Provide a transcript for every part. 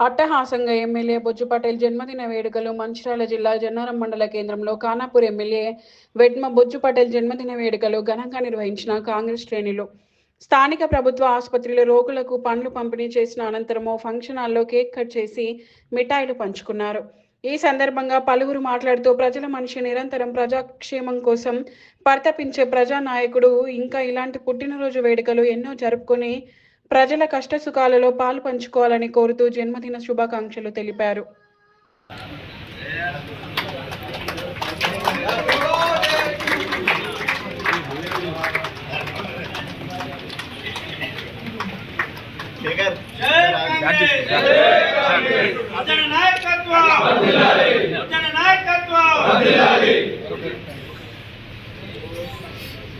అట్టహాసంగా ఎమ్మెల్యే బొజ్జు పటేల్ జన్మదిన వేడుకలు మంచిర్యాల జిల్లా జన్నారం మండల కేంద్రంలో ఖానాపూర్ ఎమ్మెల్యే వెట్మ బొజ్జు పటేల్ జన్మదిన వేడుకలు ఘనంగా నిర్వహించిన కాంగ్రెస్ శ్రేణులు. స్థానిక ప్రభుత్వ ఆసుపత్రిలో రోగులకు పండ్లు పంపిణీ చేసిన అనంతరము ఫంక్షన్ హాల్లో కేక్ కట్ చేసి మిఠాయిలు పంచుకున్నారు. ఈ సందర్భంగా పలువురు మాట్లాడుతూ ప్రజల మనిషి, నిరంతరం ప్రజాక్షేమం కోసం పరితపించే ప్రజానాయకుడు, ఇంకా ఇలాంటి పుట్టినరోజు వేడుకలు ఎన్నో జరుపుకొని ప్రజల కష్టసుఖాలలో పాలు పంచుకోవాలని కోరుతూ జన్మదిన శుభాకాంక్షలు తెలిపారు.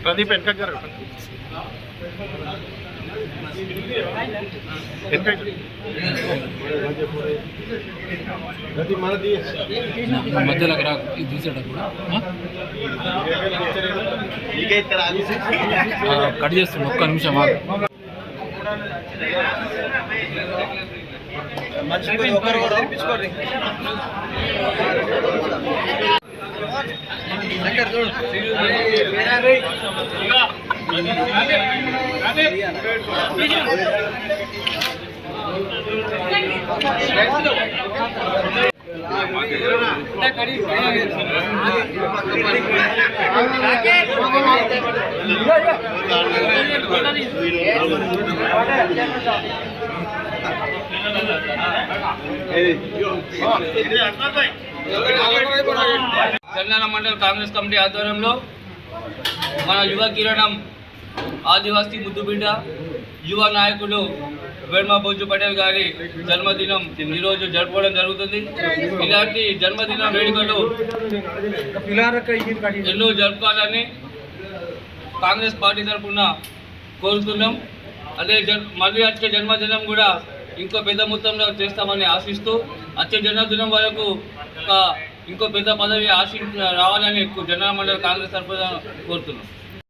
ప్రదీప్ వెనక గారు మధ్యలోకి రాకు తీసేటప్పుడు కట్ చేస్తుంది. ఒక్క నిమిషం జన్నారం మండల కాంగ్రెస్ కమిటీ ఆధ్వర్యంలో మన యువ కిరణం, ఆదివాసీ ముద్దుబిడ్డ, యువ నాయకుడు వెట్మ బొజ్జు పటేల్ గారి జన్మదినం ఈరోజు జరుపుకోవడం జరుగుతుంది. ఇలాంటి జన్మదిన వేడుకలు ఎన్నో జరుపుకోవాలని కాంగ్రెస్ పార్టీ తరఫున కోరుతున్నాం. అదే మళ్ళీ వచ్చే జన్మదినం కూడా ఇంకో పెద్ద మొత్తంలో చేస్తామని ఆశిస్తూ వచ్చే జన్మదినం వరకు ఇంకో పెద్ద పదవి రావాలని జన్నారం మండల కాంగ్రెస్ తరఫున కోరుతున్నాం.